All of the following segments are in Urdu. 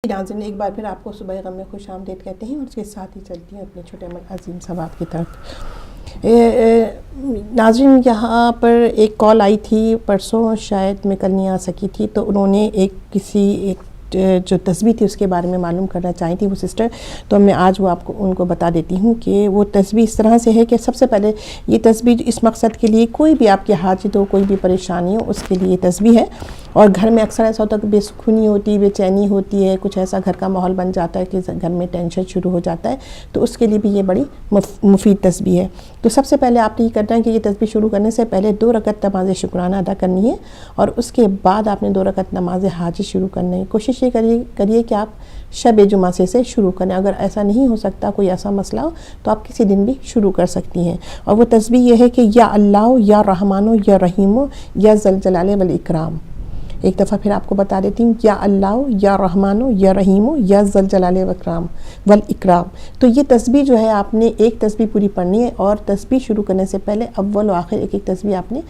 ناظرین ایک بار پھر آپ کو صبح غم میں خوش آمدید کہتے ہیں اور اس کے ساتھ ہی چلتی ہیں اپنے چھوٹے عظیم ثواب کی طرف۔ ناظرین یہاں پر ایک کال آئی تھی پرسوں، شاید میں کل نہیں آ سکی تھی، تو انہوں نے ایک جو تسبیح تھی اس کے بارے میں معلوم کرنا چاہی تھی وہ سسٹر، تو میں آج وہ ان کو بتا دیتی ہوں کہ وہ تسبیح اس طرح سے ہے کہ سب سے پہلے یہ تسبیح اس مقصد کے لیے، کوئی بھی آپ کی حاجت ہو، کوئی بھی پریشانی ہو، اس کے لیے تسبیح ہے۔ اور گھر میں اکثر ایسا ہوتا ہے کہ بے سکونی ہوتی ہے، بے چینی ہوتی ہے، کچھ ایسا گھر کا ماحول بن جاتا ہے کہ گھر میں ٹینشن شروع ہو جاتا ہے، تو اس کے لیے بھی یہ بڑی مفید تسبیح ہے۔ تو سب سے پہلے آپ نے یہ کرنا ہے کہ یہ تسبیح شروع کرنے سے پہلے 2 رکعت نماز شکرانہ ادا کرنی ہے، اور اس کے بعد آپ نے 2 رکعت نماز حاجت شروع کرنی ہے۔ کوشش یہ کریے کہ آپ شب جمعہ سے شروع کریں، اگر ایسا نہیں ہو سکتا، کوئی ایسا مسئلہ ہو تو آپ کسی دن بھی شروع کر سکتی ہیں۔ اور وہ تسبیح یہ ہے کہ یا اللہ یا رحمانو یا رحیمو یا ذوالجلال والاکرام۔ ایک دفعہ پھر آپ کو بتا دیتی ہوں، یا اللہ یا رحمانو یا رحیمو یا ذوالجلال والاکرام۔ تو یہ تسبیح جو ہے آپ نے ایک تسبیح پوری پڑھنی ہے، اور تسبیح شروع کرنے سے پہلے اول و آخر ایک تسبیح آپ نے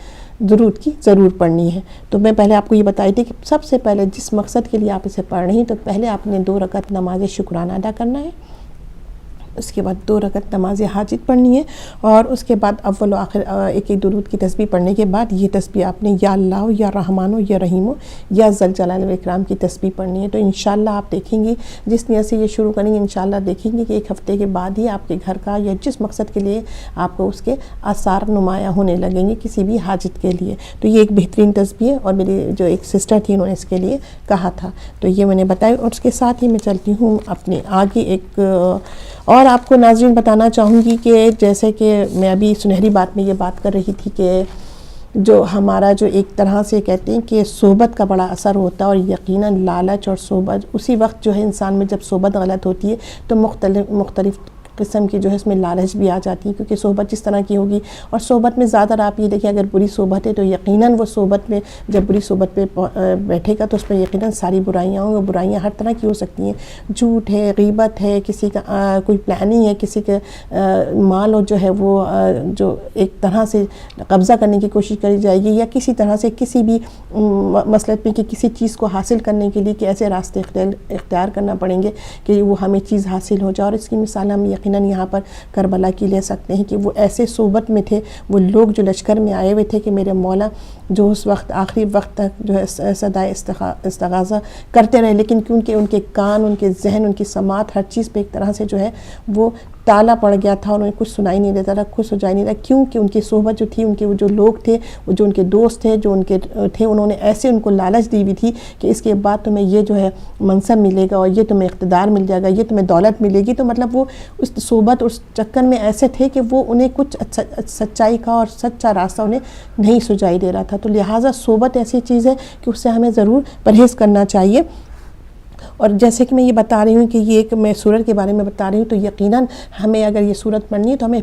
درود کی ضرور پڑھنی ہے۔ تو میں پہلے آپ کو یہ بتائی تھی کہ سب سے پہلے جس مقصد کے لیے آپ اسے پڑھ رہی ہیں، تو پہلے آپ نے 2 رکعت نماز شکرانہ ادا کرنا ہے، اس کے بعد 2 رکعت نماز حاجت پڑھنی ہے، اور اس کے بعد اول و آخر ایک درود کی تسبیح پڑھنے کے بعد یہ تسبیح آپ نے یا اللہ یا رحمانو یا رحیمو یا ذوالجلال والاکرام کی تسبیح پڑھنی ہے۔ تو انشاءاللہ آپ دیکھیں گی، جس نیت سے یہ شروع کریں گے، انشاءاللہ دیکھیں گے کہ 1 ہفتے کے بعد ہی آپ کے گھر کا یا جس مقصد کے لیے آپ کو اس کے آثار نمایاں ہونے لگیں گے کسی بھی حاجت کے لیے۔ تو یہ ایک بہترین تسبیح ہے، اور میری جو ایک سسٹر تھی انہوں نے اس کے لیے کہا تھا، تو یہ میں نے بتایا۔ اور اس کے ساتھ ہی میں چلتی ہوں اپنے آگے ایک اور آپ کو ناظرین بتانا چاہوں گی کہ جیسے کہ میں ابھی سنہری بات میں یہ بات کر رہی تھی کہ جو ہمارا جو ایک طرح سے کہتے ہیں کہ صحبت کا بڑا اثر ہوتا ہے، اور یقیناً لالچ اور صحبت اسی وقت جو ہے انسان میں جب صحبت غلط ہوتی ہے تو مختلف قسم کی جو ہے اس میں لالچ بھی آ جاتی ہے، کیونکہ صحبت جس طرح کی ہوگی، اور صحبت میں زیادہ آپ یہ دیکھیں اگر بری صحبت ہے تو یقیناً وہ صحبت میں جب بری صحبت پہ بیٹھے گا تو اس میں یقیناً ساری برائیاں ہوں گی۔ برائیاں ہر طرح کی ہو سکتی ہیں، جھوٹ ہے، غیبت ہے، کسی کا کوئی پلاننگ ہے، کسی کے مال جو ہے وہ جو ایک طرح سے قبضہ کرنے کی کوشش کری جائے گی، یا کسی طرح سے کسی بھی مسئلے پہ کہ کسی چیز کو حاصل کرنے کے لیے کہ ایسے راستے اختیار کرنا پڑیں گے کہ وہ ہمیں چیز حاصل ہو جائے۔ اور اس کی مثال ہم یقیناً یہاں پر کربلا کی لے سکتے ہیں کہ وہ ایسے صحبت میں تھے، وہ لوگ جو لشکر میں آئے ہوئے تھے کہ میرے مولا جو اس وقت آخری وقت تک جو ہے صدائے استغاثہ کرتے رہے، لیکن کیونکہ ان کے کان، ان کے ذہن، ان کی سماعت ہر چیز پہ ایک طرح سے جو ہے وہ تالا پڑ گیا تھا، انہیں کچھ سنائی نہیں دیتا تھا، کچھ سجائی نہیں دیتا، کیونکہ ان کی صحبت جو تھی، ان کے وہ جو لوگ تھے، وہ جو ان کے دوست تھے، جو ان کے تھے، انہوں نے ایسے ان کو لالچ دی ہوئی تھی کہ اس کے بعد تمہیں یہ جو ہے منصب ملے گا، اور یہ تمہیں اقتدار مل جائے گا، یہ تمہیں دولت ملے گی۔ تو مطلب وہ اس صحبت اس چکر میں ایسے تھے کہ وہ انہیں کچھ سچائی کا اور سچا راستہ انہیں نہیں سجائی دے رہا تھا۔ تو لہٰذا صحبت ایسی چیز ہے کہ اس سے ہمیں ضرور پرہیز کرنا چاہیے۔ اور جیسے کہ میں یہ بتا رہی ہوں کہ یہ ایک میں سورت کے بارے میں بتا رہی ہوں، تو یقیناً ہمیں اگر یہ سورت پڑھنی ہے تو ہمیں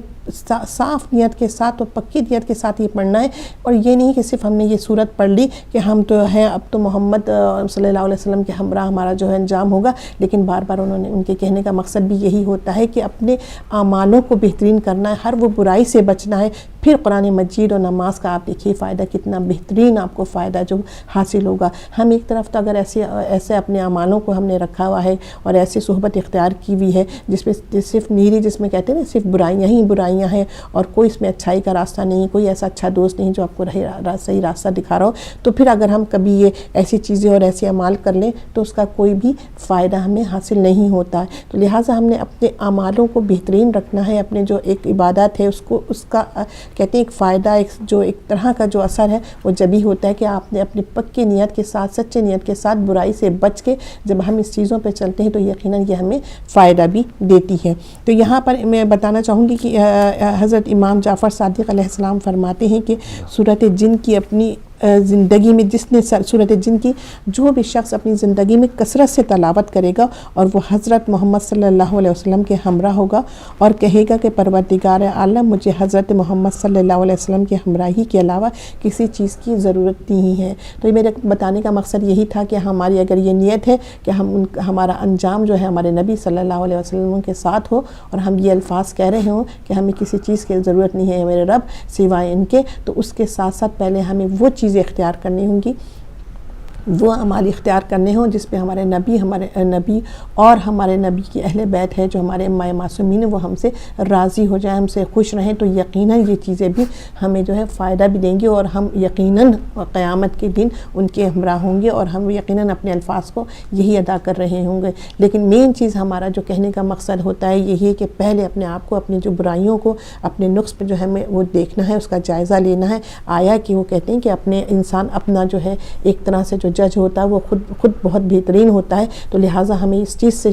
صاف نیت کے ساتھ اور پکی نیت کے ساتھ یہ پڑھنا ہے، اور یہ نہیں کہ صرف ہم نے یہ سورت پڑھ لی کہ ہم تو ہیں اب تو محمد صلی اللہ علیہ وسلم کے ہمراہ ہمارا جو ہے انجام ہوگا، لیکن بار بار ان کے کہنے کا مقصد بھی یہی ہوتا ہے کہ اپنے اعمالوں کو بہترین کرنا ہے، ہر وہ برائی سے بچنا ہے۔ پھر قرآن مجید اور نماز کا آپ دیکھیے فائدہ کتنا بہترین آپ کو فائدہ جو حاصل ہوگا۔ ہم ایک طرف تو اگر ایسے اپنے اعمالوں کو ہم نے رکھا ہوا ہے اور ایسی صحبت اختیار کی ہوئی ہے جس میں صرف نیری، جس میں کہتے ہیں نا صرف برائیاں ہی برائیاں ہیں، اور کوئی اس میں اچھائی کا راستہ نہیں، کوئی ایسا اچھا دوست نہیں جو آپ کو صحیح راستہ دکھا رہا ہو، تو پھر اگر ہم کبھی یہ ایسی چیزیں اور ایسے اعمال کر لیں تو اس کا کوئی بھی فائدہ ہمیں حاصل نہیں ہوتا ہے۔ تو لہٰذا ہم نے اپنے اعمالوں کو بہترین رکھنا ہے، اپنے جو ایک عبادت ہے اس کا کہتے ہیں ایک فائدہ، جو ایک طرح کا جو اثر ہے وہ جبھی ہوتا ہے کہ آپ نے اپنی پکی نیت کے ساتھ، سچے نیت کے ساتھ برائی سے بچ کے جب ہم اس چیزوں پہ چلتے ہیں تو یقیناً یہ ہمیں فائدہ بھی دیتی ہے۔ تو یہاں پر میں بتانا چاہوں گی کہ حضرت امام جعفر صادق علیہ السلام فرماتے ہیں کہ سورۃ جن کی اپنی زندگی میں جس نے سورۃ جن کی جو بھی شخص اپنی زندگی میں کثرت سے تلاوت کرے گا اور وہ حضرت محمد صلی اللہ علیہ وسلم کے ہمراہ ہوگا اور کہے گا کہ پروردگار عالم مجھے حضرت محمد صلی اللہ علیہ وسلم کے ہمراہی کے علاوہ کسی چیز کی ضرورت نہیں ہے۔ تو یہ میرے بتانے کا مقصد یہی تھا کہ ہماری اگر یہ نیت ہے کہ ہمارا انجام جو ہے ہمارے نبی صلی اللہ علیہ وسلم کے ساتھ ہو، اور ہم یہ الفاظ کہہ رہے ہوں کہ ہمیں کسی چیز کی ضرورت نہیں ہے میرے رب سوائے ان کے، تو اس کے ساتھ ساتھ پہلے ہمیں وہ چیزیں اختیار کرنی ہوں گی وہ اعمال اختیار کرنے ہوں جس پہ ہمارے نبی اور ہمارے نبی کی اہل بیت ہے جو ہمارے امام معصومین ہیں وہ ہم سے راضی ہو جائیں، ہم سے خوش رہیں، تو یقیناً یہ چیزیں بھی ہمیں جو ہے فائدہ بھی دیں گی اور ہم یقیناً قیامت کے دن ان کے ہمراہ ہوں گے اور ہم یقیناً اپنے الفاظ کو یہی ادا کر رہے ہوں گے۔ لیکن مین چیز ہمارا جو کہنے کا مقصد ہوتا ہے یہی ہے کہ پہلے اپنے آپ کو، اپنی جو برائیوں کو، اپنے نقص پہ جو ہے ہمیں وہ دیکھنا ہے، اس کا جائزہ لینا ہے۔ آیا کہ وہ کہتے ہیں کہ اپنے انسان اپنا جو ہے ایک طرح سے جو جج ہوتا ہے وہ خود بہت بہترین ہوتا ہے، تو لہٰذا ہمیں اس چیز سے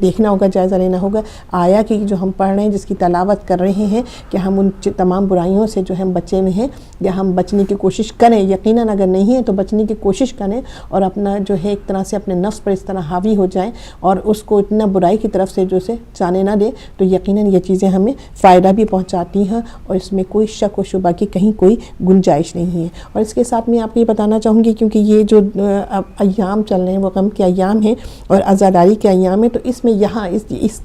دیکھنا ہوگا، جائزہ لینا ہوگا آیا کہ جو ہم پڑھ رہے ہیں، جس کی تلاوت کر رہے ہیں، کہ ہم ان تمام برائیوں سے جو ہم بچے ہوئے ہیں یا ہم بچنے کی کوشش کریں۔ یقیناً اگر نہیں ہے تو بچنے کی کوشش کریں اور اپنا جو ہے ایک طرح سے اپنے نفس پر اس طرح حاوی ہو جائیں اور اس کو اتنا برائی کی طرف سے جو سے جانے نہ دیں، تو یقیناً یہ چیزیں ہمیں فائدہ بھی پہنچاتی ہیں اور اس میں کوئی شک و شبہ کی کہیں کوئی گنجائش نہیں ہے۔ اور اس کے ساتھ میں آپ کو یہ بتانا چاہوں گی کیونکہ یہ جو ایام چل رہے ہیں وہ غم کے ایام ہیں اور عزاداری کے ایام ہیں، تو اس میں یہاں اس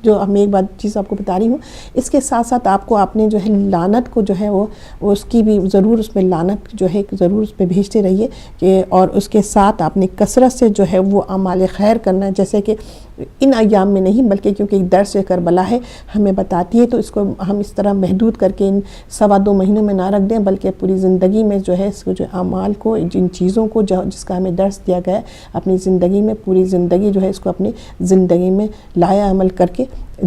جو میں ایک بات چیز آپ کو بتا رہی ہوں، اس کے ساتھ ساتھ آپ کو آپ نے جو ہے لعنت کو جو ہے وہ اس کی بھی ضرور، اس میں لعنت جو ہے ضرور اس پہ بھیجتے رہیے کہ، اور اس کے ساتھ آپ نے کثرت سے جو ہے وہ اعمال خیر کرنا ہے، جیسے کہ ان ایام میں نہیں بلکہ کیونکہ ایک درس کربلا ہے ہمیں بتاتی ہے، تو اس کو ہم اس طرح محدود کر کے ان 2.25 مہینوں میں نہ رکھ دیں بلکہ پوری زندگی میں جو ہے اس کو جو اعمال کو، جن چیزوں کو جس کا ہمیں درس دیا گیا ہے اپنی زندگی میں، پوری زندگی جو ہے اس کو اپنی زندگی میں لایا عمل کر کے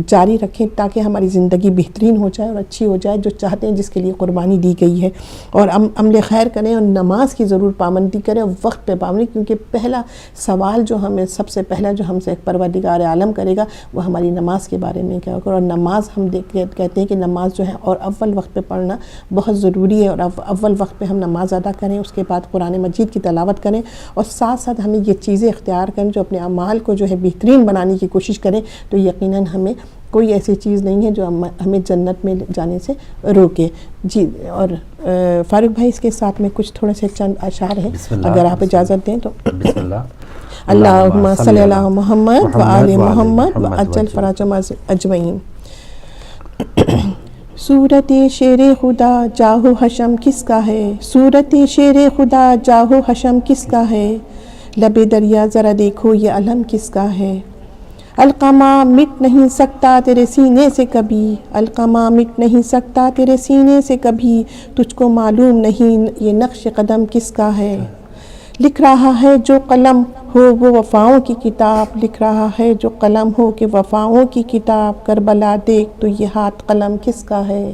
جاری رکھیں تاکہ ہماری زندگی بہترین ہو جائے اور اچھی ہو جائے، جو چاہتے ہیں جس کے لیے قربانی دی گئی ہے۔ اور عمل خیر کریں اور نماز کی ضرور پابندی کریں اور وقت پہ پابندی، کیونکہ پہلا سوال جو ہمیں سب سے پہلا جو ہم سے پروردگار عالم کرے گا وہ ہماری نماز کے بارے میں کیا ہوگا۔ اور نماز ہم کہتے ہیں کہ نماز جو ہے اور اول وقت پہ پڑھنا بہت ضروری ہے، اور اول وقت پہ ہم نماز ادا کریں، اس کے بعد قرآن مجید کی تلاوت کریں اور ساتھ ساتھ ہمیں یہ چیزیں اختیار کریں جو اپنے اعمال کو جو ہے بہترین بنانے کی کوشش کریں، تو یقیناً ہمیں کوئی ایسی چیز نہیں ہے جو ہمیں جنت میں جانے سے روکے۔ جی، اور فاروق بھائی اس کے ساتھ میں کچھ تھوڑے سے چند اشعار ہیں اگر آپ اجازت دیں تو۔ بسم اللہ۔ اللہم صلی علی محمد و آل محمد و عجل فرجہم اجمعین۔ صورت شیر خدا جاہو حشم کس کا ہے، صورت شیر خدا جاہو حشم کس کا ہے، لب دریا ذرا دیکھو یہ علم کس کا ہے، القمہ مٹ نہیں سکتا تیرے سینے سے کبھی، القمہ مٹ نہیں سکتا تیرے سینے سے کبھی، تجھ کو معلوم نہیں یہ نقش قدم کس کا ہے، لکھ رہا ہے جو قلم ہو وہ وفاؤں کی کتاب، لکھ رہا ہے جو قلم ہو کہ وفاؤں کی کتاب، کربلا دیکھ تو یہ ہاتھ قلم کس کا ہے،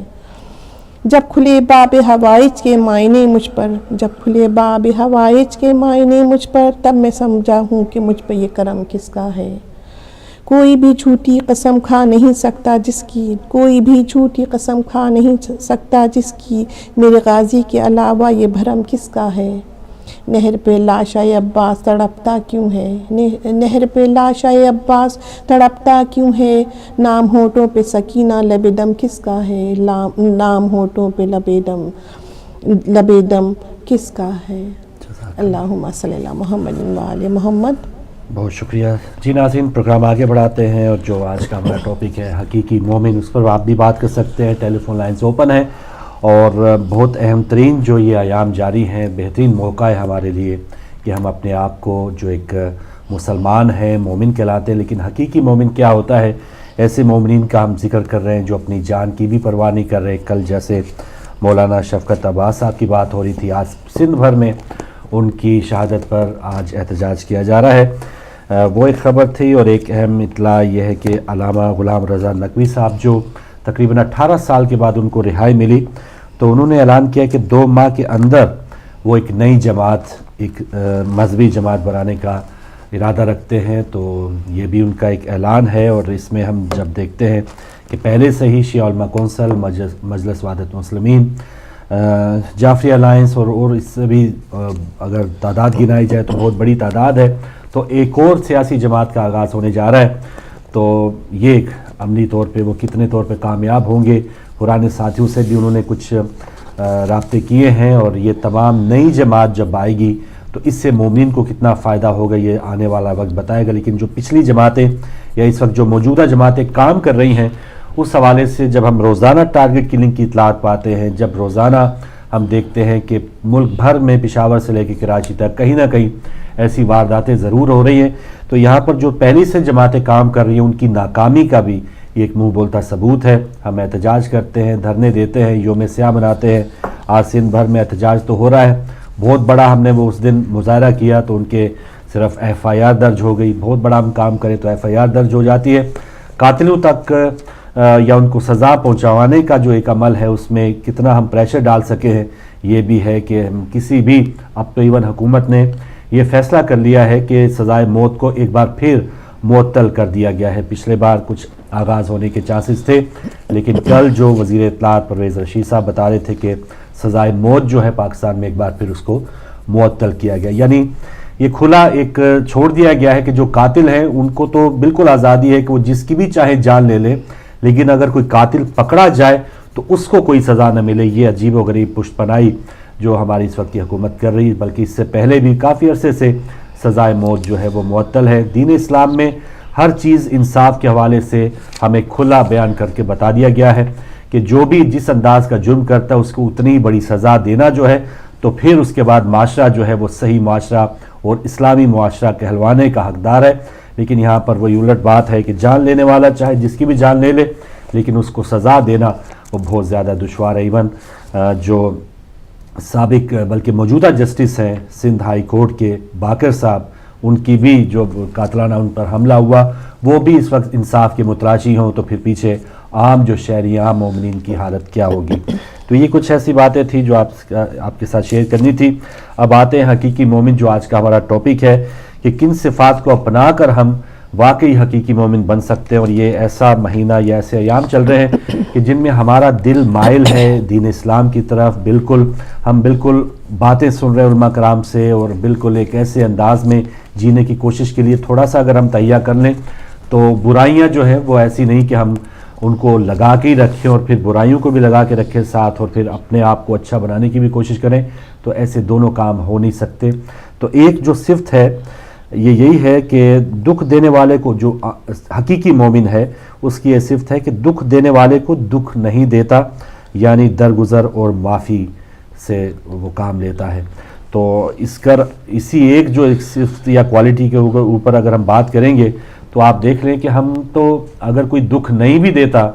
جب کھلے باب حوائج کے معنی مجھ پر، جب کھلے باب حوائج کے معنی مجھ پر، تب میں سمجھا ہوں کہ مجھ پہ یہ کرم کس کا ہے، کوئی بھی جھوٹی قسم کھا نہیں سکتا جس کی، کوئی بھی جھوٹی قسم کھا نہیں سکتا جس کی، میرے غازی کے علاوہ یہ بھرم کس کا ہے، نہر پہ لاشائے عباس تڑپتا کیوں ہے، نہر پہ لاشائے عباس تڑپتا کیوں ہے، نام ہونٹوں پہ سکینہ لب دم کس کا ہے، نام ہونٹوں پہ لب دم کس کا ہے۔ اللہم صلی علی محمد و آل محمد۔ بہت شکریہ جی ناظرین، پروگرام آگے بڑھاتے ہیں اور جو آج کا ہمارا ٹاپک ہے حقیقی مومن، اس پر آپ بھی بات کر سکتے ہیں، ٹیلی فون لائنز اوپن ہیں اور بہت اہم ترین جو یہ ایام جاری ہیں، بہترین موقع ہے ہمارے لیے کہ ہم اپنے آپ کو جو ایک مسلمان ہیں، مومن کہلاتے ہیں، لیکن حقیقی مومن کیا ہوتا ہے، ایسے مومنین کا ہم ذکر کر رہے ہیں جو اپنی جان کی بھی پرواہ نہیں کر رہے۔ کل جیسے مولانا شفقت عباس صاحب کی بات ہو رہی تھی، آج سندھ بھر میں ان کی شہادت پر آج احتجاج کیا جا رہا ہے، وہ ایک خبر تھی۔ اور ایک اہم اطلاع یہ ہے کہ علامہ غلام رضا نقوی صاحب جو تقریباً 18 سال کے بعد ان کو رہائی ملی، تو انہوں نے اعلان کیا کہ 2 ماہ کے اندر وہ ایک نئی جماعت، ایک مذہبی جماعت بنانے کا ارادہ رکھتے ہیں، تو یہ بھی ان کا ایک اعلان ہے۔ اور اس میں ہم جب دیکھتے ہیں کہ پہلے سے ہی شیعہ علماء کونسل، مجلس وحدت مسلمین، جعفری الائنس اور اس سے بھی اگر تعداد گنائی جائے تو بہت بڑی تعداد ہے، تو ایک اور سیاسی جماعت کا آغاز ہونے جا رہا ہے۔ تو یہ ایک عملی طور پہ وہ کتنے طور پہ کامیاب ہوں گے، پرانے ساتھیوں سے بھی انہوں نے کچھ رابطے کیے ہیں، اور یہ تمام نئی جماعت جب آئے گی تو اس سے مومنین کو کتنا فائدہ ہوگا یہ آنے والا وقت بتائے گا۔ لیکن جو پچھلی جماعتیں یا اس وقت جو موجودہ جماعتیں کام کر رہی ہیں، اس حوالے سے جب ہم روزانہ ٹارگٹ کلنگ کی اطلاعات پاتے ہیں، جب روزانہ ہم دیکھتے ہیں کہ ملک بھر میں پشاور سے لے کے کراچی تک کہیں نہ کہیں ایسی وارداتیں ضرور ہو رہی ہیں. تو یہاں پر جو پہلی سے جماعتیں کام کر رہی ہیں ان کی ناکامی کا بھی ایک منہ بولتا ثبوت ہے. ہم احتجاج کرتے ہیں, دھرنے دیتے ہیں, یوم سیاہ مناتے ہیں. آج سندھ بھر میں احتجاج تو ہو رہا ہے بہت بڑا. ہم نے وہ اس دن مظاہرہ کیا تو ان کے صرف FIR درج ہو گئی. بہت بڑا ہم کام کریں تو FIR درج ہو جاتی ہے. قاتلوں تک یا ان کو سزا پہنچانے کا جو ایک عمل ہے اس میں کتنا ہم پریشر ڈال سکے ہیں یہ بھی ہے کہ ہم کسی بھی, اب تو ایون حکومت نے یہ فیصلہ کر لیا ہے کہ سزائے موت کو ایک بار پھر معطل کر دیا گیا ہے. پچھلے بار کچھ آغاز ہونے کے چانسز تھے لیکن کل جو وزیر اطلاعات پرویز رشید صاحب بتا رہے تھے کہ سزائے موت جو ہے پاکستان میں ایک بار پھر اس کو معطل کیا گیا. یعنی یہ کھلا ایک چھوڑ دیا گیا ہے کہ جو قاتل ہیں ان کو تو بالکل آزادی ہے کہ وہ جس کی بھی چاہے جان لے لیں, لیکن اگر کوئی قاتل پکڑا جائے تو اس کو کوئی سزا نہ ملے. یہ عجیب و غریب پشت پناہی جو ہماری اس وقت کی حکومت کر رہی ہے, بلکہ اس سے پہلے بھی کافی عرصے سے سزائے موت جو ہے وہ معطل ہے. دین اسلام میں ہر چیز انصاف کے حوالے سے ہمیں کھلا بیان کر کے بتا دیا گیا ہے کہ جو بھی جس انداز کا جرم کرتا ہے اس کو اتنی بڑی سزا دینا جو ہے تو پھر اس کے بعد معاشرہ جو ہے وہ صحیح معاشرہ اور اسلامی معاشرہ کہلوانے کا حقدار ہے. لیکن یہاں پر وہی الٹ بات ہے کہ جان لینے والا چاہے جس کی بھی جان لے لے لیکن اس کو سزا دینا وہ بہت زیادہ دشوار ہے. ایون جو سابق بلکہ موجودہ جسٹس ہیں سندھ ہائی کورٹ کے باقر صاحب, ان کی بھی جو قاتلانہ ان پر حملہ ہوا وہ بھی اس وقت انصاف کے متلاشی ہوں تو پھر پیچھے عام جو شہری عام مومنین کی حالت کیا ہوگی. تو یہ کچھ ایسی باتیں تھیں جو آپ کے ساتھ شیئر کرنی تھی. اب آتے ہیں حقیقی مومن جو آج کا ہمارا ٹاپک ہے کہ کن صفات کو اپنا کر ہم واقعی حقیقی مومن بن سکتے ہیں. اور یہ ایسا مہینہ یا ایسے ایام چل رہے ہیں کہ جن میں ہمارا دل مائل ہے دین اسلام کی طرف. ہم بالکل باتیں سن رہے ہیں علماء کرام سے اور بالکل ایک ایسے انداز میں جینے کی کوشش کے لیے تھوڑا سا اگر ہم تہیا کر لیں تو برائیاں جو ہیں وہ ایسی نہیں کہ ہم ان کو لگا کے ہی رکھیں اور پھر برائیوں کو بھی لگا کے رکھیں ساتھ اور پھر اپنے آپ کو اچھا بنانے کی بھی کوشش کریں, تو ایسے دونوں کام ہو نہیں سکتے. تو ایک جو صفت ہے یہی ہے کہ دکھ دینے والے کو, جو حقیقی مومن ہے اس کی یہ صفت ہے کہ دکھ دینے والے کو دکھ نہیں دیتا, یعنی درگزر اور معافی سے وہ کام لیتا ہے. تو اسی ایک جو ایک صفت یا کوالٹی کے اوپر اگر ہم بات کریں گے تو آپ دیکھ لیں کہ ہم تو اگر کوئی دکھ نہیں بھی دیتا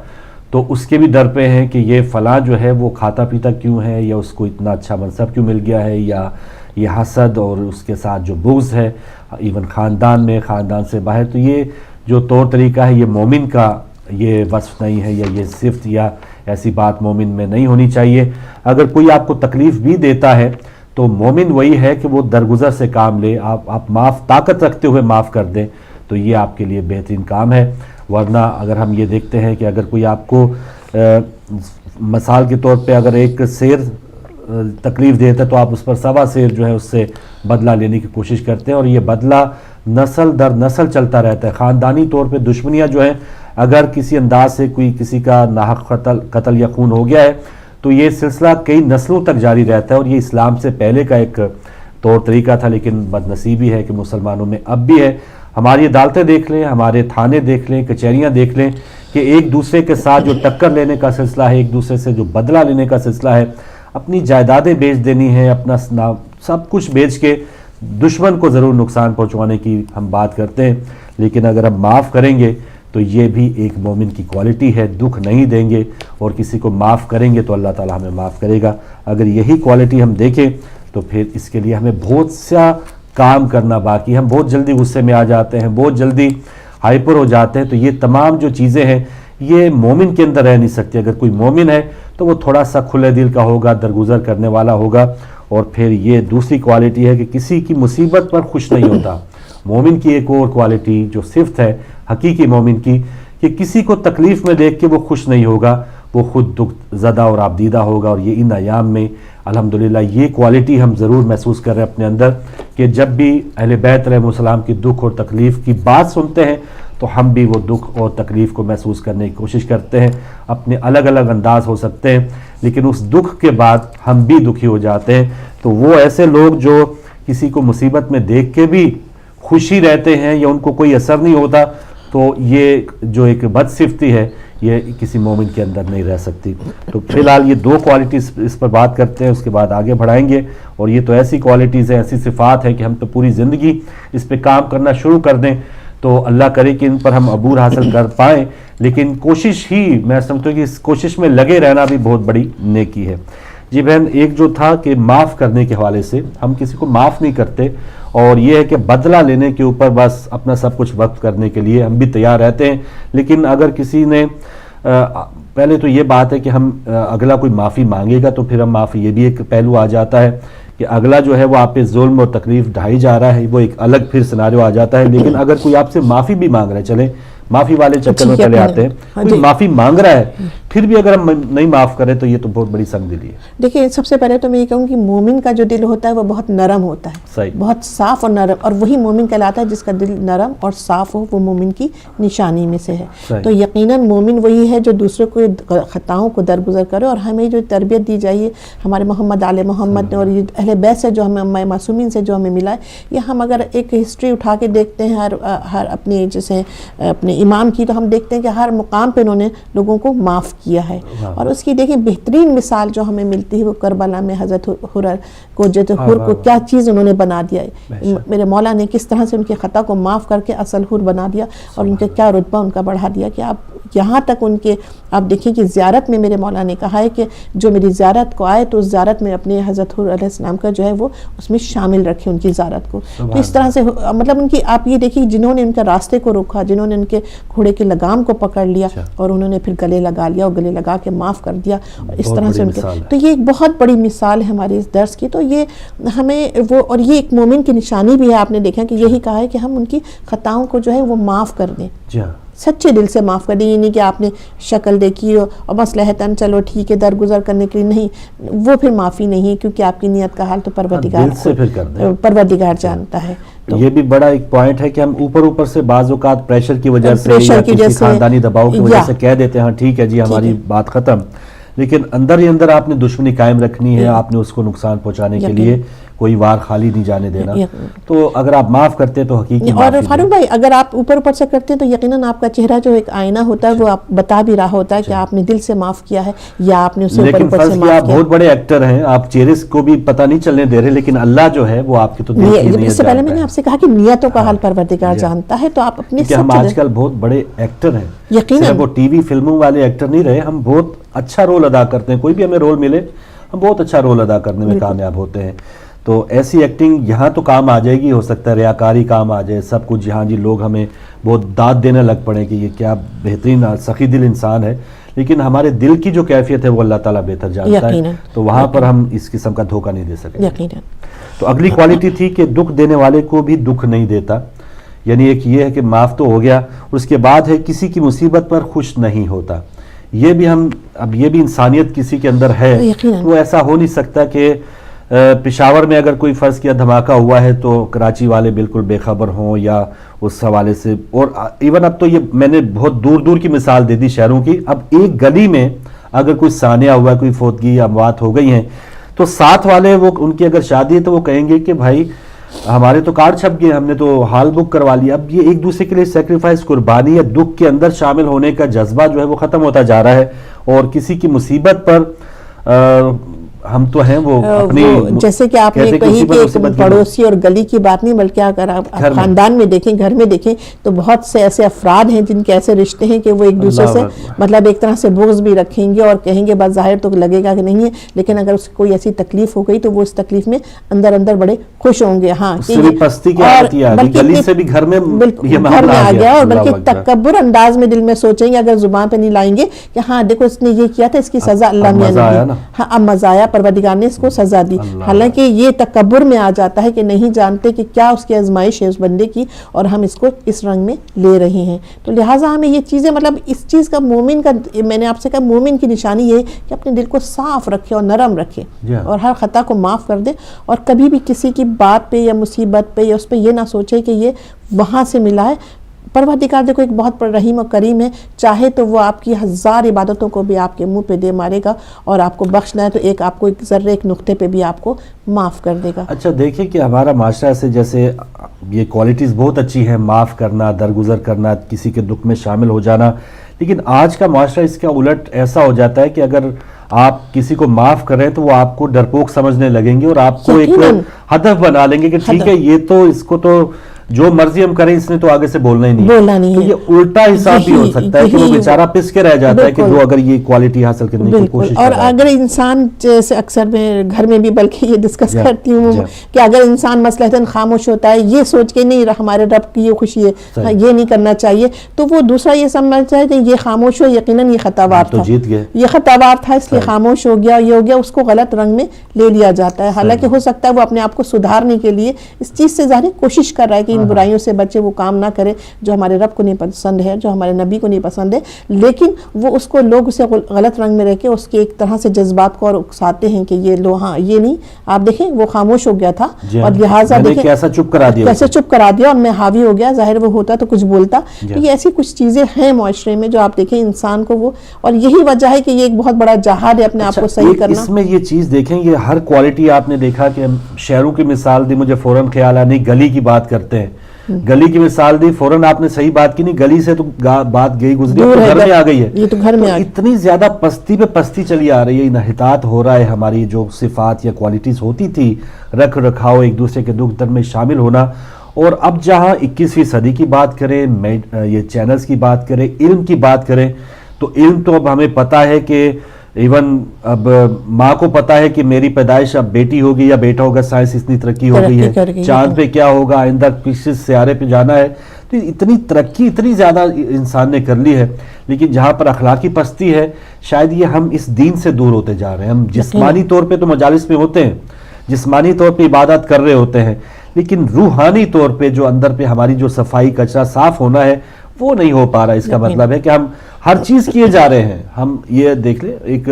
تو اس کے بھی در پہ ہیں کہ یہ فلاں جو ہے وہ کھاتا پیتا کیوں ہے, یا اس کو اتنا اچھا منصب کیوں مل گیا ہے, یا یہ حسد اور اس کے ساتھ جو بغض ہے ایون خاندان میں خاندان سے باہر. تو یہ جو طور طریقہ ہے یہ مومن کا یہ وصف نہیں ہے, یا یہ صفت یا ایسی بات مومن میں نہیں ہونی چاہیے. اگر کوئی آپ کو تکلیف بھی دیتا ہے تو مومن وہی ہے کہ وہ درگزر سے کام لے, آپ طاقت رکھتے ہوئے معاف کر دیں, تو یہ آپ کے لیے بہترین کام ہے. ورنہ اگر ہم یہ دیکھتے ہیں کہ اگر کوئی آپ کو مثال کے طور پہ اگر ایک شیر تکلیف دیتا ہے تو آپ اس پر 1.25 شیر جو ہے اس سے بدلہ لینے کی کوشش کرتے ہیں, اور یہ بدلہ نسل در نسل چلتا رہتا ہے. خاندانی طور پہ دشمنیاں جو ہیں اگر کسی انداز سے کوئی کسی کا ناحق قتل یا خون ہو گیا ہے تو یہ سلسلہ کئی نسلوں تک جاری رہتا ہے, اور یہ اسلام سے پہلے کا ایک طور طریقہ تھا. لیکن بدنصیبی ہے کہ مسلمانوں میں اب بھی ہے. ہماری عدالتیں دیکھ لیں, ہمارے تھانے دیکھ لیں, کچہریاں دیکھ لیں کہ ایک دوسرے کے ساتھ جو ٹکر لینے کا سلسلہ ہے, ایک دوسرے سے جو بدلہ لینے کا سلسلہ ہے, اپنی جائیدادیں بیچ دینی ہیں, اپنا سب کچھ بیچ کے دشمن کو ضرور نقصان پہنچوانے کی ہم بات کرتے ہیں. لیکن اگر ہم معاف کریں گے تو یہ بھی ایک مومن کی کوالٹی ہے. دکھ نہیں دیں گے اور کسی کو معاف کریں گے تو اللہ تعالیٰ ہمیں معاف کرے گا. اگر یہی کوالٹی ہم دیکھیں تو پھر اس کے لیے ہمیں بہت سا کام کرنا باقی. ہم بہت جلدی غصے میں آ جاتے ہیں, بہت جلدی ہائپر ہو جاتے ہیں. تو یہ تمام جو چیزیں ہیں یہ مومن کے اندر رہ نہیں سکتی. اگر کوئی مومن ہے تو وہ تھوڑا سا کھلے دل کا ہوگا, درگزر کرنے والا ہوگا. اور پھر یہ دوسری کوالٹی ہے کہ کسی کی مصیبت پر خوش نہیں ہوتا. مومن کی ایک اور کوالٹی جو صفت ہے حقیقی مومن کی کہ کسی کو تکلیف میں دیکھ کے وہ خوش نہیں ہوگا, وہ خود دکھ زدہ اور آبدیدہ ہوگا. اور یہ ان ایام میں الحمدللہ یہ کوالٹی ہم ضرور محسوس کر رہے ہیں اپنے اندر کہ جب بھی اہل بیت علیہ السلام کی دکھ اور تکلیف کی بات سنتے ہیں تو ہم بھی وہ دکھ اور تکلیف کو محسوس کرنے کی کوشش کرتے ہیں. اپنے الگ الگ انداز ہو سکتے ہیں لیکن اس دکھ کے بعد ہم بھی دکھی ہو جاتے ہیں. تو وہ ایسے لوگ جو کسی کو مصیبت میں دیکھ کے بھی خوشی رہتے ہیں یا ان کو کوئی اثر نہیں ہوتا, تو یہ جو ایک بدصفتی ہے یہ کسی مومن کے اندر نہیں رہ سکتی. تو فی الحال یہ 2 کوالٹیز اس پر بات کرتے ہیں, اس کے بعد آگے بڑھائیں گے. اور یہ تو ایسی کوالٹیز ہیں, ایسی صفات ہیں کہ ہم تو پوری زندگی اس پہ کام کرنا شروع کر دیں تو اللہ کرے کہ ان پر ہم عبور حاصل کر پائیں. لیکن کوشش ہی, میں سمجھتا ہوں کہ اس کوشش میں لگے رہنا بھی بہت بڑی نیکی ہے. جی بہن, ایک جو تھا کہ معاف کرنے کے حوالے سے, ہم کسی کو معاف نہیں کرتے, اور یہ ہے کہ بدلہ لینے کے اوپر بس اپنا سب کچھ وقف کرنے کے لیے ہم بھی تیار رہتے ہیں. لیکن اگر کسی نے پہلے تو یہ بات ہے کہ ہم اگلا کوئی معافی مانگے گا تو پھر ہم معافی, یہ بھی ایک پہلو آ جاتا ہے کہ اگلا جو ہے وہ آپ پہ ظلم اور تکلیف ڈھائی جا رہا ہے, وہ ایک الگ پھر سیناریو آ جاتا ہے. لیکن اگر کوئی آپ سے معافی بھی مانگ رہا ہے, چلیں معافی والے چکر میں چلے آتے ہیں, کوئی معافی مانگ رہا ہے پھر بھی اگر ہم نہیں معاف کریں تو یہ تو بہت بڑی سنگ دلی ہے. دیکھیں, سب سے پہلے تو میں یہ کہوں کہ مومن کا جو دل ہوتا ہے وہ بہت نرم ہوتا ہے, بہت صاف اور نرم, اور وہی مومن کہلاتا ہے جس کا دل نرم اور صاف ہو, وہ مومن کی نشانی میں سے ہے. تو یقیناً مومن وہی ہے جو دوسروں کو خطاؤں کو درگزر کرے. اور ہمیں جو تربیت دی جائے ہمارے محمد آل محمد نے اور یہ اہل بیت سے جو ہمیں معصومین سے جو ہمیں ملا ہے, یہ ہم اگر ایک ہسٹری اٹھا کے دیکھتے ہیں ہر اپنی جیسے اپنے امام کی, تو ہم دیکھتے ہیں کہ ہر مقام پہ انہوں نے لوگوں کو معاف کیا ہے. اور اس کی دیکھیں بہترین مثال جو ہمیں ملتی ہے وہ کربلا میں حضرت حر کو, حر کو کیا چیز انہوں نے بنا دیا ہے. میرے مولا نے کس طرح سے ان کے خطا کو معاف کر کے اصل حر بنا دیا, اور ان کے کیا رتبہ ان کا بڑھا دیا کہ آپ یہاں تک ان کے, آپ دیکھیں کہ زیارت میں میرے مولا نے کہا ہے کہ جو میری زیارت کو آئے تو اس زیارت میں اپنے حضرت حر علیہ السلام کا جو ہے وہ اس میں شامل رکھے ان کی زیارت کو. تو اس طرح سے مطلب ان کی, آپ یہ دیکھیں جنہوں نے ان کے راستے کو روکا, جنہوں نے ان کے گھوڑے کے لگام کو پکڑ لیا اور انہوں نے پھر گلے لگا لیا اور گلے لگا کے معاف کر دیا, اور اس طرح سے ان کے, تو یہ ایک بہت بڑی مثال ہے ہماری اس درس کی. تو یہ ہمیں وہ, اور یہ ایک مومن کی نشانی بھی ہے. آپ نے دیکھا کہ یہی کہا ہے کہ ہم ان کی خطاؤں کو جو ہے وہ معاف کر دیں, سچے دل سے معاف کر دیں. یہ نہیں کہ آپ نے شکل دیکھی اور مصلحتاً چلو ٹھیک ہے درگزر کرنے کے لیے, نہیں, وہ پھر معافی نہیں, کیونکہ آپ کی نیت کا حال تو پروردگار جانتا ہے. یہ بھی بڑا ایک پوائنٹ ہے کہ ہم اوپر سے بعض اوقات پریشر کی وجہ سے یا کسی خاندانی دباؤ کی وجہ سے کہہ دیتے ہیں ہاں ٹھیک ہے جی ہماری بات ختم, لیکن اندر ہی اندر آپ نے دشمنی قائم رکھنی ہے, آپ نے اس کو نقصان پہنچانے کے لیے کوئی وار خالی نہیں جانے دینا. تو اگر آپ معاف کرتے ہیں تو حقیقی معافی. اور فاروق بھائی, اگر آپ اوپر سے کرتے ہیں تو یقیناً آپ کا چہرہ جو ایک آئینہ ہوتا ہے وہ آپ بتا بھی رہا ہوتا ہے کہ آپ نے دل سے معاف کیا ہے یا آپ نے اسے اوپر سے معاف کیا. لیکن آپ بہت بڑے ایکٹر ہیں, آپ چہرے کو بھی پتہ نہیں چلنے دے رہے, لیکن اللہ جو ہے وہ آپ کی تو دل کی نیت. اس سے پہلے میں نے آپ سے کہا کہ نیتوں کا حال پروردگار جانتا ہے. تو آپ اپنے کہ ہم آج کل بہت بڑے ایکٹر ہیں, یقیناً وہ ٹی وی فلموں والے ایکٹر نہیں رہے, ہم بہت اچھا رول ادا کرتے ہیں. کوئی بھی ہمیں رول ملے ہم بہت اچھا رول ادا کرنے میں کامیاب ہوتے ہیں. تو ایسی ایکٹنگ یہاں تو کام آ جائے گی, ہو سکتا ہے ریاکاری کام آ جائے, سب کچھ یہاں جی لوگ ہمیں بہت داد دینے لگ پڑے کہ یہ کیا بہترین سخی دل انسان ہے, لیکن ہمارے دل کی جو کیفیت ہے وہ اللہ تعالیٰ بہتر جانتا ہے. تو وہاں پر ہم اس قسم کا دھوکہ نہیں دے سکتے. تو اگلی کوالٹی تھی کہ دکھ دینے والے کو بھی دکھ نہیں دیتا, یعنی ایک یہ ہے کہ معاف تو ہو گیا, اس کے بعد ہے کسی کی مصیبت پر خوش نہیں ہوتا. یہ بھی ہم, اب یہ بھی انسانیت کسی کے اندر ہے, تو ایسا ہو نہیں سکتا کہ پشاور میں اگر کوئی فرض کیا دھماکہ ہوا ہے تو کراچی والے بالکل بے خبر ہوں یا اس حوالے سے. اور ایون اب تو یہ میں نے بہت دور دور کی مثال دے دی شہروں کی, اب ایک گلی میں اگر کوئی سانحہ ہوا ہے, کوئی فوتگی یا اموات ہو گئی ہیں, تو ساتھ والے وہ ان کی اگر شادی ہے تو وہ کہیں گے کہ بھائی ہمارے تو کارڈ چھپ گئے, ہم نے تو ہال بک کروا لیا. اب یہ ایک دوسرے کے لیے سیکریفائس, قربانی یا دکھ کے اندر شامل ہونے کا جذبہ جو ہے وہ ختم ہوتا جا رہا ہے. اور کسی کی مصیبت پر ہم تو ہیں وہ اپنی, جیسے کہ آپ نے کہی کہ ایک پڑوسی اور گلی کی بات نہیں, بلکہ اگر آپ خاندان میں دیکھیں, گھر میں دیکھیں, تو بہت سے ایسے افراد ہیں جن کے ایسے رشتے ہیں کہ وہ ایک دوسرے سے مطلب ایک طرح سے بغض بھی رکھیں گے اور کہیں گے بس ظاہر تو لگے گا کہ نہیں ہے, لیکن اگر اس کو کوئی ایسی تکلیف ہو گئی تو وہ اس تکلیف میں اندر اندر بڑے خوش ہوں گے. ہاں, گلی سے بھی گھر میں آ گیا, اور بلکہ تکبر انداز میں دل میں سوچیں گے, اگر زبان پہ نہیں لائیں گے کہ ہاں دیکھو اس نے یہ کیا تھا, اس کی سزا اللہ نے دی, ہاں اب مزہ آیا, پروردگار نے اس کو سزا دی. حالانکہ یہ تکبر میں آ جاتا ہے کہ نہیں جانتے کہ کیا اس کی آزمائش ہے اس بندے کی, اور ہم اس کو اس رنگ میں لے رہے ہیں. تو لہٰذا ہمیں یہ چیزیں, مطلب اس چیز کا مومن کا, میں نے آپ سے کہا مومن کی نشانی یہ ہے کہ اپنے دل کو صاف رکھے اور نرم رکھے, اور ہر خطا کو معاف کر دے, اور کبھی بھی کسی کی بات پہ یا مصیبت پہ یا اس پہ یہ نہ سوچے کہ یہ وہاں سے ملا ہے, پروردگار دیکھو ایک بہت بڑا رحیم و کریم ہے، چاہے تو وہ آپ کی 1000 عبادتوں کو بھی آپ کے منہ پہ دے مارے گا، اور آپ کو بخشنا ہے تو ایک آپ کو ایک ذرے ایک نقطے پہ بھی آپ کو معاف کر دے گا۔ اچھا دیکھیں کہ ہمارا معاشرہ سے جیسے یہ کوالٹیز بہت اچھی ہیں، معاف کرنا، درگزر کرنا، کسی کے دکھ میں شامل ہو جانا، لیکن آج کا معاشرہ اس کا الٹ ایسا ہو جاتا ہے کہ اگر آپ کسی کو معاف کریں تو وہ آپ کو ڈرپوک سمجھنے لگیں گے اور آپ کو ایک ہدف بنا لیں گے کہ ٹھیک ہے یہ تو اس کو تو جو مرضی ہم کریں اس نے تو آگے سے بولنا ہی نہیں، تو یہ الٹا حساب بھی ہو سکتا ہے کہ وہ بیچارہ پس کے رہ جاتا ہے کہ وہ اگر یہ کوالٹی حاصل کرنے کی کوشش اور اگر انسان جیسے اکثر میں گھر میں بھی بلکہ یہ ڈسکس کرتی ہوں کہ اگر انسان مثلاً خاموش ہوتا ہے یہ سوچ کے نہیں ہمارے رب کی یہ خوشی ہے یہ نہیں کرنا چاہیے، تو وہ دوسرا یہ سمجھتا ہے کہ یہ خاموش ہو یقیناً یہ خطا وار تھا، یہ خطا وار تھا اس لیے خاموش ہو گیا، یہ ہو گیا، اس کو غلط رنگ میں لے لیا جاتا ہے، حالانکہ ہو سکتا ہے وہ اپنے آپ کو سدھارنے کے لیے اس چیز سے ظاہر کوشش کر رہا ہے کہ ان برائیوں سے بچے، وہ کام نہ کرے جو ہمارے رب کو نہیں پسند ہے، جو ہمارے نبی کو نہیں پسند ہے، لیکن وہ اس کو لوگ اسے غلط رنگ میں رہ کے اس کے ایک طرح سے جذبات کو اور اکساتے ہیں کہ یہ لو ہاں یہ نہیں، آپ دیکھیں وہ خاموش ہو گیا تھا اور لہٰذا دیکھیں کیسے چپ کرا دیا اور میں حاوی ہو گیا، ظاہر وہ ہوتا تو کچھ بولتا، تو یہ ایسی کچھ چیزیں ہیں معاشرے میں جو آپ دیکھیں انسان کو وہ، اور یہی وجہ ہے کہ یہ ایک بہت بڑا جہاد ہے اپنے آپ کو صحیح کرنا۔ اس میں یہ چیز دیکھیں یہ ہر کوالٹی آپ نے دیکھا کہ شہروں کی مثال دی، مجھے فوراً خیال آیا نہیں گلی کی بات کرتے ہیں، گلی کی مثال دی، فوراً آپ نے صحیح بات کی، نہیں گلی سے تو بات گئی گزری گھر میں آ گئی ہے، یہ تو گھر میں اتنی زیادہ پستی پہ پستی چلی آ رہی ہے، انحطاط ہو رہا ہے، ہماری جو صفات یا کوالٹیز ہوتی تھی رکھ رکھاؤ، ایک دوسرے کے دکھ درد میں شامل ہونا، اور اب جہاں 21ویں صدی کی بات کریں، یہ چینلز کی بات کریں، علم کی بات کریں، تو علم تو اب ہمیں پتا ہے کہ ایون اب ماں کو پتا ہے کہ میری پیدائش اب بیٹی ہوگی یا بیٹا ہوگا، سائنس اتنی ترقی ہو گئی ہے، چاند پہ کیا ہوگا، آئندہ کسی سیارے پہ جانا ہے، تو اتنی ترقی اتنی زیادہ انسان نے کر لی ہے، لیکن جہاں پر اخلاقی پستی ہے شاید یہ ہم اس دین سے دور ہوتے جا رہے ہیں۔ ہم جسمانی طور پہ تو مجالس میں ہوتے ہیں، جسمانی طور پہ عبادت کر رہے ہوتے ہیں، لیکن روحانی طور پہ جو اندر پہ ہماری جو صفائی کچرا صاف ہونا ہے وہ نہیں ہو پا رہا۔ اس کا مطلب ہے کہ ہم ہر چیز کیے جا رہے ہیں، ہم یہ دیکھ لیں ایک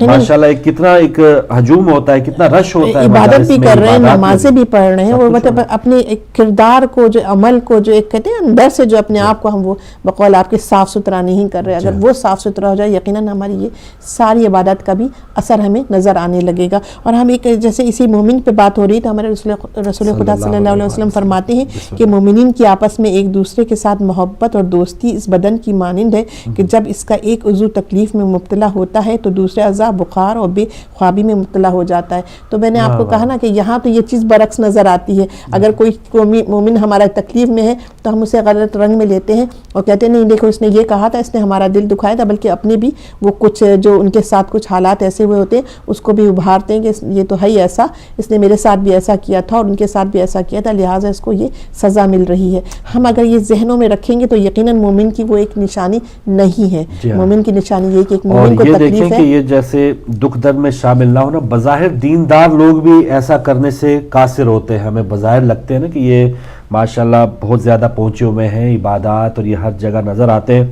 ماشاءاللہ کتنا ایک ہجوم ہوتا ہے، کتنا رش ہوتا ہے، عبادت بھی کر رہے ہیں، نمازیں بھی پڑھ رہے ہیں، وہ مطلب اپنے ایک کردار کو جو عمل کو جو ایک کہتے ہیں اندر سے جو اپنے آپ کو ہم وہ بقول آپ کے صاف ستھرا نہیں کر رہے، اگر وہ صاف ستھرا ہو جائے یقیناً ہماری یہ ساری عبادت کا بھی اثر ہمیں نظر آنے لگے گا۔ اور ہم ایک جیسے اسی مومن پہ بات ہو رہی تو ہمارے رسول خدا صلی اللہ علیہ وسلم فرماتے ہیں کہ مومنین کی آپس میں ایک دوسرے کے ساتھ محبت اور دوستی اس بدن کی مانند ہے کہ جب اس کا ایک عضو تکلیف میں مبتلا ہوتا ہے تو دوسرے اعضاء بخار اور بے خوابی میں مبتلا ہو جاتا ہے۔ تو میں نے آپ کو کہا نا کہ یہاں تو یہ چیز برعکس نظر آتی ہے، اگر کوئی مومن ہمارا تکلیف میں ہے تو ہم اسے غلط رنگ میں لیتے ہیں اور کہتے ہیں نہیں دیکھو اس نے یہ کہا تھا، اس نے ہمارا دل دکھایا تھا، بلکہ اپنے بھی وہ کچھ جو ان کے ساتھ کچھ حالات ایسے ہوئے ہوتے ہیں اس کو بھی ابھارتے ہیں کہ یہ تو ہے ہی ایسا، اس نے میرے ساتھ بھی ایسا کیا تھا اور ان کے ساتھ بھی ایسا کیا تھا، لہٰذا اس کو یہ سزا مل رہی ہے۔ ہم اگر یہ ذہنوں میں رکھیں گے تو یقیناً مومن کی وہ ایک نشانی نہیں ہے، مومن کی نشانی یہ کہ ایک مومن کو تکلیف ہے۔ اور یہ دیکھیں کہ یہ جیسے دکھ درد میں شامل نہ ہونا، بظاہر دیندار لوگ بھی ایسا کرنے سے قاصر ہوتے ہیں، ہمیں بظاہر لگتے ہیں نا کہ یہ ماشاءاللہ بہت زیادہ پہنچے ہوئے ہیں، عبادات اور یہ ہر جگہ نظر آتے ہیں،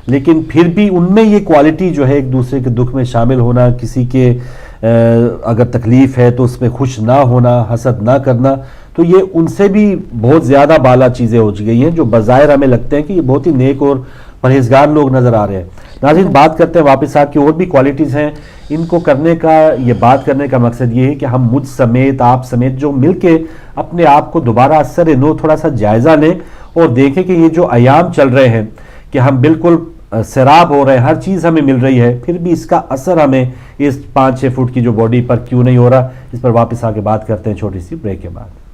لیکن پھر بھی ان میں یہ کوالٹی جو ہے ایک دوسرے کے دکھ میں شامل ہونا، کسی کے اگر تکلیف ہے تو اس میں خوش نہ ہونا، حسد نہ کرنا، تو یہ ان سے بھی بہت زیادہ بالا چیزیں ہو گئی ہیں جو بظاہر ہمیں لگتے ہیں کہ یہ بہت ہی نیک اور پرہیزگار لوگ نظر آ رہے ہیں۔ ناظرین بات کرتے ہیں واپس آپ کی اور بھی کوالٹیز ہیں، ان کو کرنے کا یہ بات کرنے کا مقصد یہ ہے کہ ہم مجھ سمیت آپ سمیت جو مل کے اپنے آپ کو دوبارہ اثر نو تھوڑا سا جائزہ لیں اور دیکھیں کہ یہ جو ایام چل رہے ہیں کہ ہم بالکل سیراب ہو رہے ہیں، ہر چیز ہمیں مل رہی ہے، پھر بھی اس کا اثر ہمیں اس 5-6 فٹ کی جو باڈی پر کیوں نہیں ہو رہا۔ اس پر واپس آ کے بات کرتے ہیں چھوٹی سی بریک کے بعد۔